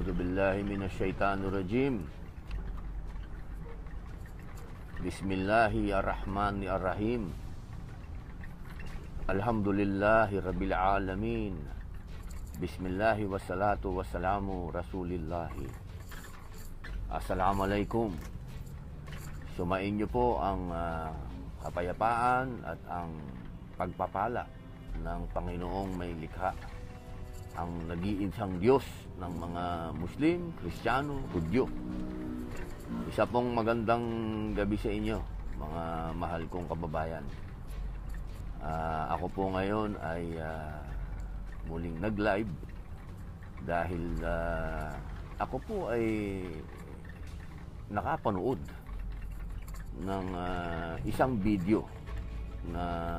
A'udzu billahi minasyaitonir rajim. Bismillahirrahmanirrahim. Alhamdulillahi rabbil alamin. Bismillahi wassalatu wassalamu rasulillahi. Assalamualaikum. Sumain niyo po ang kapayapaan at ang pagpapala ng Panginoong may likha, ang nag-iisang Diyos ng mga Muslim, Kristiyano, Hudyo. Isa pong magandang gabi sa inyo, mga mahal kong kababayan. Ako po ngayon ay muling nag-live dahil ako po ay nakapanood ng isang video na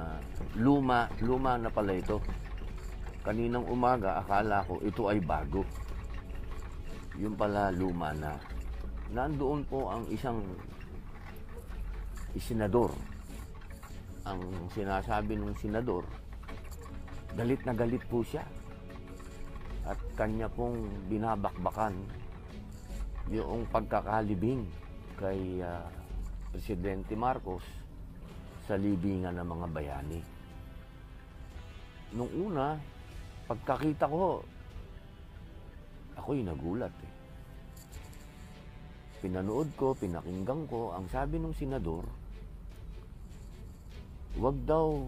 luma na pala ito. Kaninang umaga akala ko ito ay bago, yung pala luma na. Nandoon po ang isang senador. Ang sinasabi ng senador, galit na galit po siya at kanya pong binabakbakan yung pagkakalibing kay Presidente Marcos sa libingan ng mga bayani. Nung una, pagkakita ko, ako'y nagulat eh. Pinanood ko, pinakinggan ko, ang sabi ng senador, wag daw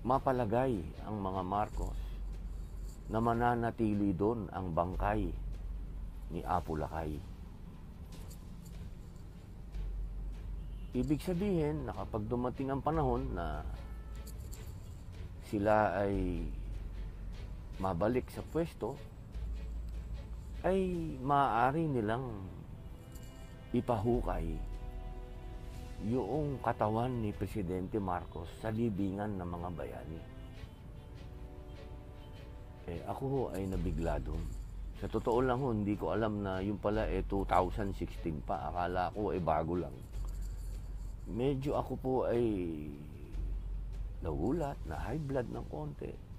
mapalagay ang mga Marcos na mananatili doon ang bangkay ni Apo Lakay. Ibig sabihin na kapag dumating ang panahon na sila ay mabalik sa pwesto, ay maaari nilang ipahukay yung katawan ni Presidente Marcos sa libingan ng mga bayani. Ako ho ay nabigla doon. Sa totoo lang ho, hindi ko alam na yung pala 2016 pa. Akala ko bago lang. Medyo ako po ay nagulat, na high blood ng konti.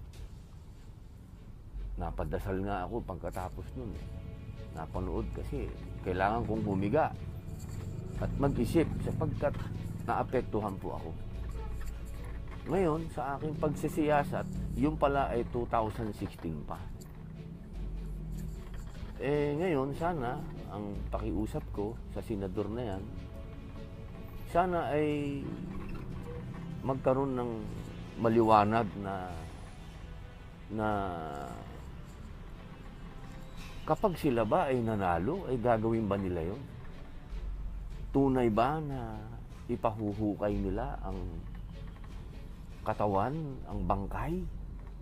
Napadasal nga ako pagkatapos nun. Napanood kasi kailangan kong humiga at mag-isip sapagkat naapektuhan po ako. Ngayon, sa aking pagsisiyasat, yung pala ay 2016 pa. Ngayon, sana ang pakiusap ko sa senador na yan, sana ay magkaroon ng maliwanag na kapag sila ba ay nanalo, ay gagawin ba nila yun? Tunay ba na ipahuhukay nila ang katawan, ang bangkay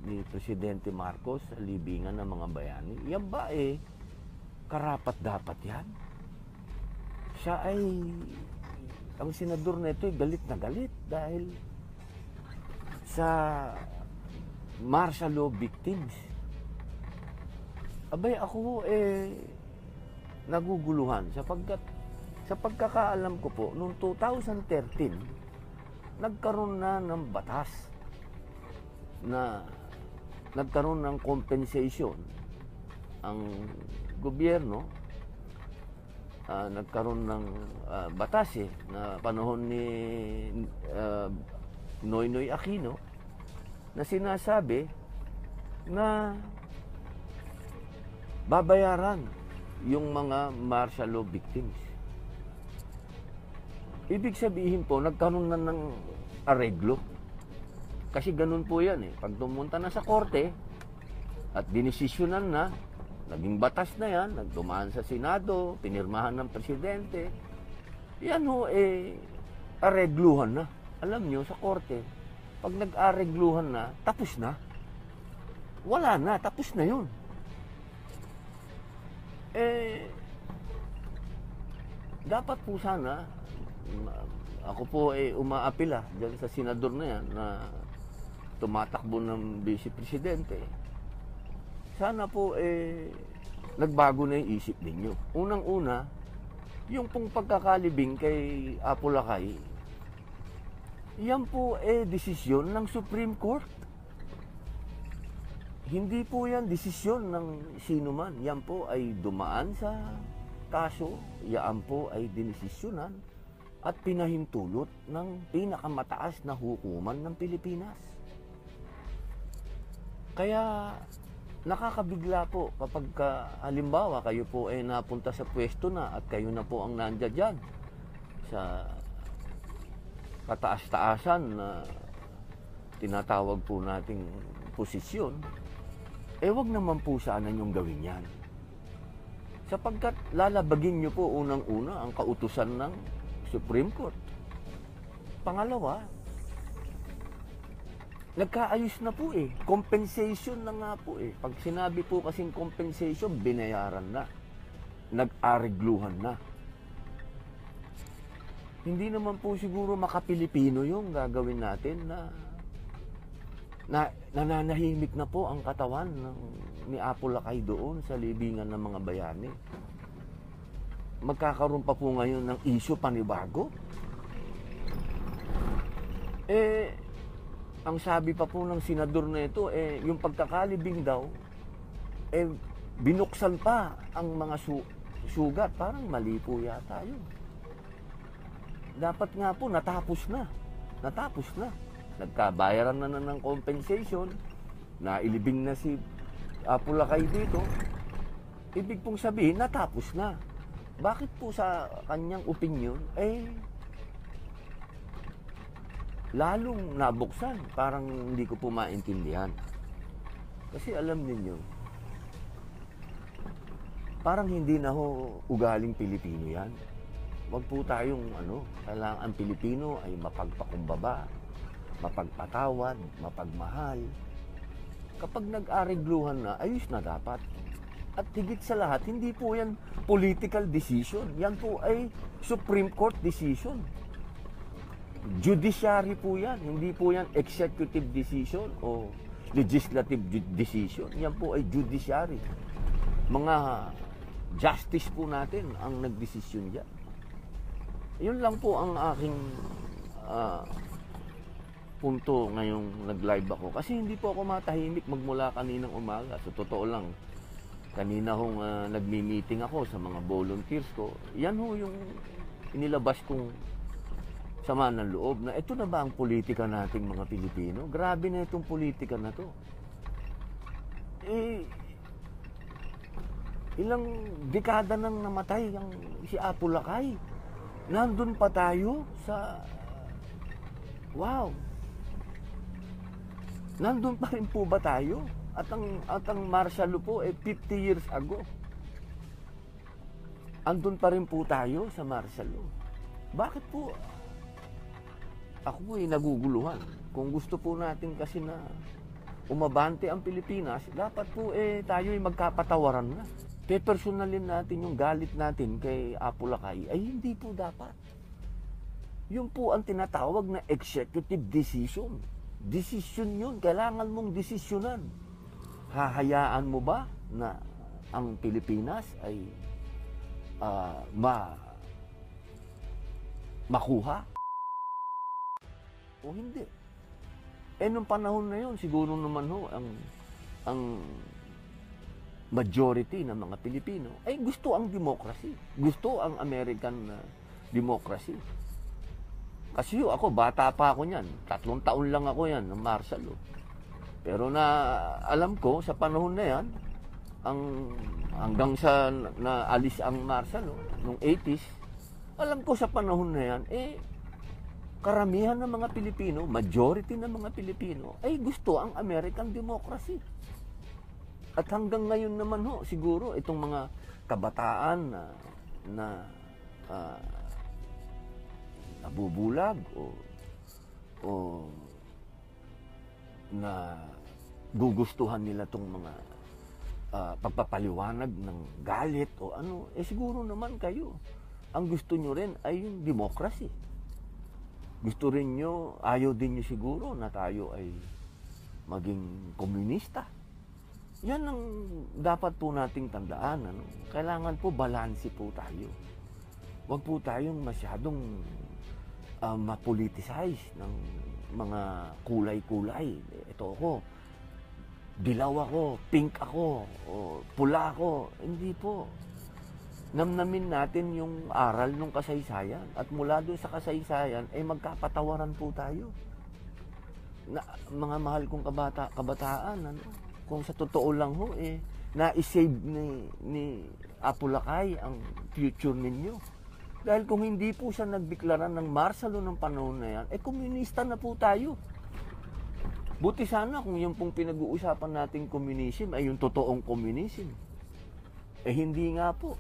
ni Presidente Marcos sa libingan ng mga bayani? Yan ba karapat dapat yan? Siya ay, ang senador na ito ay galit na galit dahil sa martial law victims. Abay ako naguguluhan sapagkat sa pagkakaalam ko po, noong 2013, nagkaroon na ng batas na nagkaroon ng compensation ang gobyerno. Nagkaroon ng batas na panahon ni Noynoy Aquino na sinasabi na babayaran yung mga martial law victims. Ibig sabihin po, nagkaroon na ng areglo. Kasi ganun po yan Pag tumunta na sa korte at dinesisyonan na, naging batas na yan, nagdumaan sa Senado, pinirmahan ng Presidente, yan ho aregluhan na. Alam nyo, sa korte, pag nag-aregluhan na, tapos na. Wala na, tapos na yun. Dapat po sana, ako po umaapila dyan sa senador na yan na tumatakbo ng Vice Presidente. Sana po nagbago na yung isip ninyo. Unang-una, yung pong pagkakalibing kay Apo Lakay, yan po desisyon ng Supreme Court. Hindi po yan desisyon ng sino man. Yan po ay dumaan sa kaso, yan po ay dinesisyonan at pinahintulot ng pinakamataas na hukuman ng Pilipinas. Kaya nakakabigla po kapag halimbawa kayo po ay napunta sa pwesto na at kayo na po ang nandiyan dyan sa kataas-taasan na tinatawag po nating posisyon, wag naman po sana niyong gawin yan. Sapagkat lalabagin niyo po unang-una ang kautusan ng Supreme Court. Pangalawa, nagkaayos na po compensation na nga po Pag sinabi po kasing compensation, binayaran na. Nag-arigluhan na. Hindi naman po siguro makapilipino yung gagawin natin na nananahimik na po ang katawan ni Apo Lakay doon sa libingan ng mga bayani. Magkakaroon pa po ngayon ng issue panibago. Ang sabi pa po ng senador na ito, yung pagkakalibing daw, binuksan pa ang mga sugat. Parang mali po yata yun. Dapat nga po, natapos na. Nagkabayaran na ng compensation, nailibing na si Apo Lakay dito. Ibig pong sabihin, natapos na. Bakit po sa kanyang opinion, lalong nabuksan? Parang hindi ko po maintindihan. Kasi alam niyo, parang hindi na ho ugaling Pilipino yan. Wag po tayong kailangan ang Pilipino ay mapagpakumbaba, mapagpatawad, mapagmahal. Kapag nag-arigluhan na, ayos na dapat. At higit sa lahat, hindi po yan political decision. Yan po ay Supreme Court decision. Judiciary po yan. Hindi po yan executive decision o legislative decision. Yan po ay judiciary. Mga justice po natin ang nagdesisyon dyan. Yun lang po ang aking punto ngayong nag-live ako. Kasi hindi po ako matahimik magmula kaninang umaga. So, totoo lang, kanina hong nagmi-meeting ako sa mga volunteers ko. Yan ho yung inilabas kong sama ng loob na ito na ba ang politika nating mga Pilipino? Grabe na itong politika na to. Ilang dekada nang namatay si Apo Lakay. Nandun pa tayo sa... Wow! Nandun pa rin po ba tayo? At ang martial law po 50 years ago. Andun pa rin po tayo sa martial law. Bakit po? Ako po naguguluhan. Kung gusto po natin kasi na umabante ang Pilipinas, dapat po tayo magkapatawaran na. Personalin natin yung galit natin kay Apo Lakay, ay hindi po dapat. Yun po ang tinatawag na executive decision. Decision yun. Kailangan mong desisyonan. Hahayaan mo ba na ang Pilipinas ay makuha? O hindi? Nung panahon na yun, siguro naman ang majority ng mga Pilipino ay gusto ang democracy. Gusto ang American democracy. Kasi ako, bata pa ako niyan. 3 taon lang ako yan ng martial law. Pero alam ko sa panahon na yan, hanggang sa naalis ang martial law, nung 80s, alam ko sa panahon na yan, karamihan ng mga Pilipino, majority ng mga Pilipino, ay gusto ang American democracy. At hanggang ngayon naman siguro, itong mga kabataan na nabubulag o na gugustuhan nila itong mga pagpapaliwanag ng galit o siguro naman kayo, ang gusto nyo rin ay yung democracy. Gusto rin nyo, ayaw din nyo siguro na tayo ay maging komunista. Yan ang dapat po nating tandaan. Kailangan po balanse po tayo. Huwag po tayong masyadong mapoliticize ng mga kulay-kulay. Ito ako, dilaw ako, pink ako, o pula ako. Hindi po. Namnamin natin yung aral ng kasaysayan. At mula doon sa kasaysayan, magkapatawaran po tayo. Na, mga mahal kong kabataan, ano, kung sa totoo lang ho, na-save ni Apulacay ang future ninyo. Dahil kung hindi po siya nagdeklara ng martial law ng panahon na yan, komunista na po tayo. Buti sana kung yung pong pinag-uusapan nating communism ay yung totoong communism. Hindi nga po.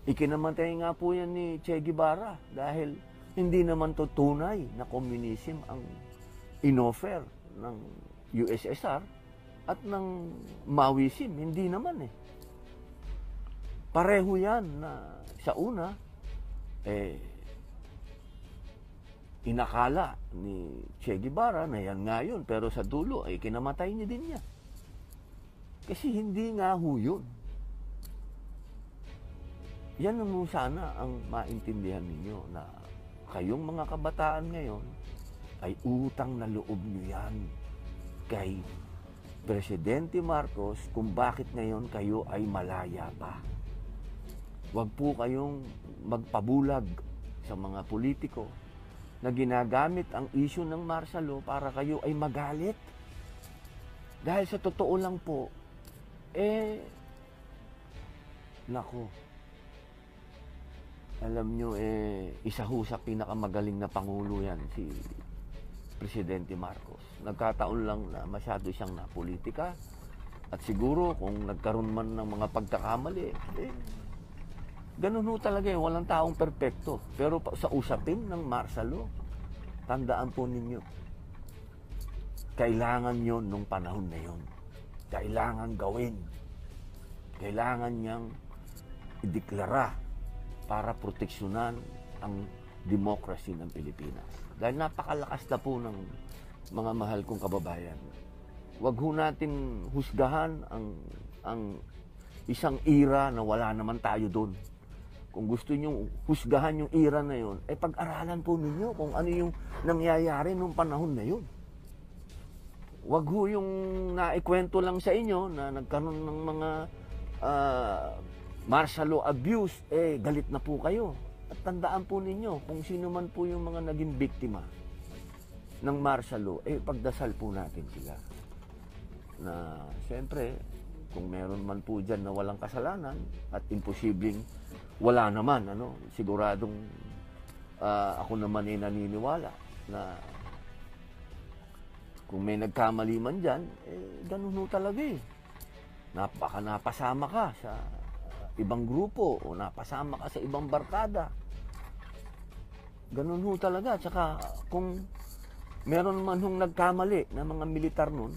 Ikinamatay nga po yan ni Che Guevara dahil hindi naman to tunay na communism ang inoffer ng USSR at ng Maoism. Hindi naman Pareho yan na sa una, inakala ni Che Guevara na yan nga yun, pero sa dulo ay kinamatay niya din niya. Kasi hindi nga ho yun. Yan naman sana ang maintindihan ninyo na kayong mga kabataan ngayon ay utang na loob nyo yan kay Presidente Marcos kung bakit ngayon kayo ay malaya pa. Huwag po kayong magpabulag sa mga politiko na ginagamit ang issue ng martial law para kayo ay magalit. Dahil sa totoo lang po, nako, alam nyo, isa ho sa pinakamagaling na Pangulo yan, si Presidente Marcos. Nagkataon lang na masyado siyang napolitika at siguro kung nagkaroon man ng mga pagkakamali, ganun ho talaga walang taong perpekto. Pero sa usapin ng martial law, tandaan po ninyo, kailangan yon nung panahon na yon. Kailangan gawin. Kailangan niyang ideklara para proteksyonan ang demokrasya ng Pilipinas. Dahil napakalakas na po ng mga mahal kong kababayan. Huwag ho natin husgahan ang isang era na wala naman tayo doon. Kung gusto nyo husgahan yung era na yun, pag-aralan po ninyo kung ano yung nangyayari nung panahon na yun. Huwag ho yung naikwento lang sa inyo na nagkaroon ng mga martial law abuse, galit na po kayo. At tandaan po ninyo, kung sino man po yung mga naging biktima ng martial law, pagdasal po natin sila. Na, siyempre, kung meron man po dyan na walang kasalanan at imposibleng wala naman, siguradong ako naman naniniwala na kung may nagkamali man dyan, ganun ho talaga baka napasama ka sa ibang grupo o napasama ka sa ibang barkada. Ganun ho talaga. Tsaka kung meron man hong nagkamali na mga militar nun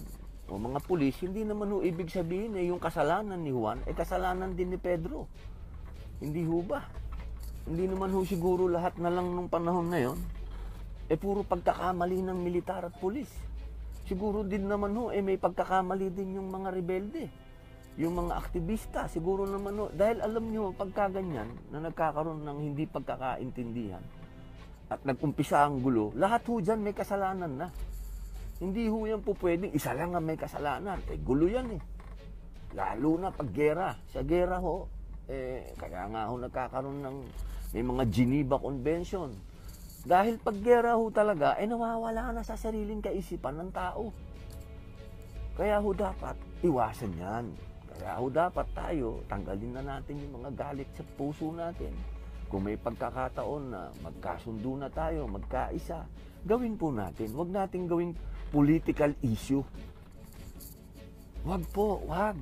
o mga pulis, hindi naman ho ibig sabihin yung kasalanan ni Juan kasalanan din ni Pedro. Hindi ho ba? Hindi naman ho siguro lahat na lang nung panahon na yon puro pagkakamali ng militar at pulis. Siguro din naman ho may pagkakamali din yung mga rebelde. Yung mga aktivista, siguro naman dahil alam nyo, pagka ganyan, na nagkakaroon ng hindi pagkakaintindihan at nag-umpisa ang gulo, lahat ho dyan may kasalanan na. Hindi ho yan po pwedeng isa lang ang may kasalanan. Gulo yan Lalo na pag gera. Sa gera ho, kaya nga ho nagkakaroon ng may mga Geneva Convention. Dahil pag gera ho talaga, nawawala na sa sariling kaisipan ng tao. Kaya ho dapat iwasan yan. Kaya ho dapat tayo, tanggalin na natin yung mga galit sa puso natin. Kung may pagkakataon na magkasundo na tayo, magkaisa, gawin po natin. Huwag natin gawing political issue. Huwag po, huwag.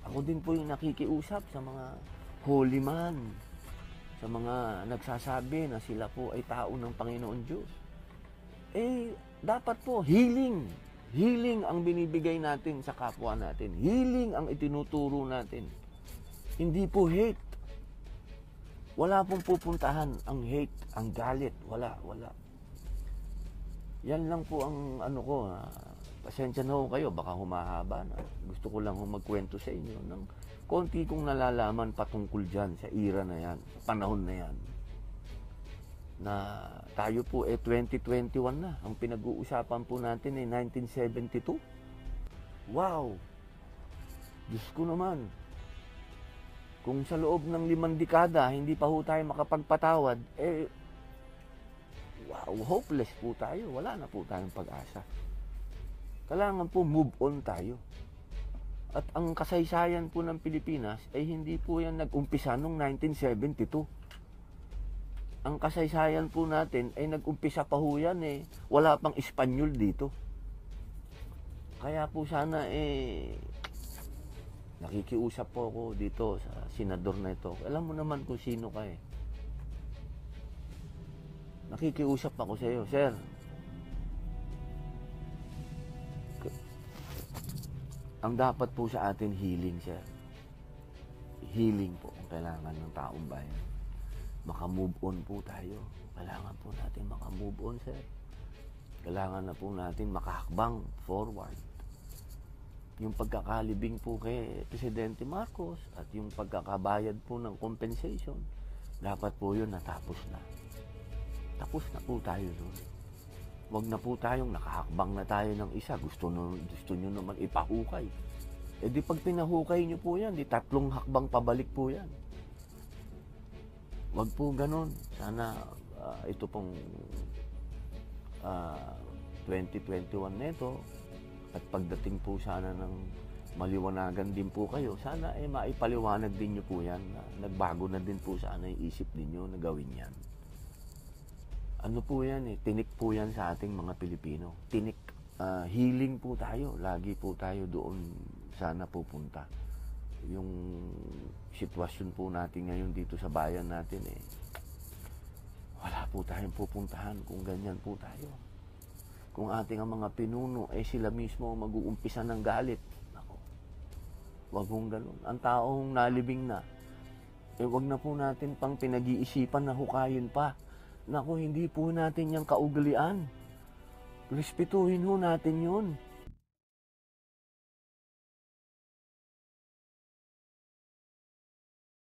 Ako din po yung nakikiusap sa mga holy man, sa mga nagsasabi na sila po ay tao ng Panginoon Diyos. Dapat po, healing. Healing ang binibigay natin sa kapwa natin. Healing ang itinuturo natin. Hindi po hate. Wala pong pupuntahan ang hate, ang galit. Wala. Yan lang po ang ko. Pasensya na ho kayo, baka humahaba na. Gusto ko lang magkwento sa inyo ng konti kong nalalaman patungkol dyan sa era na yan, panahon na yan. Na tayo po 2021 na. Ang pinag-uusapan po natin 1972. Wow! Diyos ko naman, kung sa loob ng 5 dekada, hindi pa ho tayo makapagpatawad, wow, hopeless po tayo. Wala na po tayong pag-asa. Kailangan po move on tayo. At ang kasaysayan po ng Pilipinas ay hindi po yan nag-umpisa noong 1972. Ang kasaysayan po natin ay nag-umpisa pa ho yan wala pang Espanyol dito. Kaya po sana nakikiusap po ako dito sa senador na ito. Alam mo naman kung sino ka Nakikiusap ako sa iyo, sir. Ang dapat po sa atin healing, sir. Healing po ang kailangan ng taong bayan. Maka-move on po tayo. Kailangan po natin maka-move on, sir. Kailangan na po natin makahakbang forward. Yung pagkakalibing po kay Presidente Marcos at yung pagkakabayad po ng compensation, dapat po yun natapos na. Tapos na po tayo doon. Huwag na po tayong nakahakbang na tayo ng isa. Gusto nyo naman ipahukay. Di pag pinahukay nyo po yan, 3 hakbang pabalik po yan. Huwag po ganon. Sana ito pong 2021 neto at pagdating po sana ng maliwanagan din po kayo, sana maipaliwanag din nyo po yan. Nagbago na din po sana yung isip ninyo na gawin yan. Ano po yan tinik po yan sa ating mga Pilipino. Tinik. Healing po tayo. Lagi po tayo doon sana pupunta. Yung sitwasyon po natin ngayon dito sa bayan natin wala po tayong pupuntahan kung ganyan po tayo. Kung ating ang mga pinuno sila mismo mag-uumpisa ng galit. Ako, wag hong ganun. Ang taong nalibing na wag na po natin pang pinag-iisipan na hukayin pa. Naku, hindi po natin yung kaugalian. Respetuhin ho natin yun.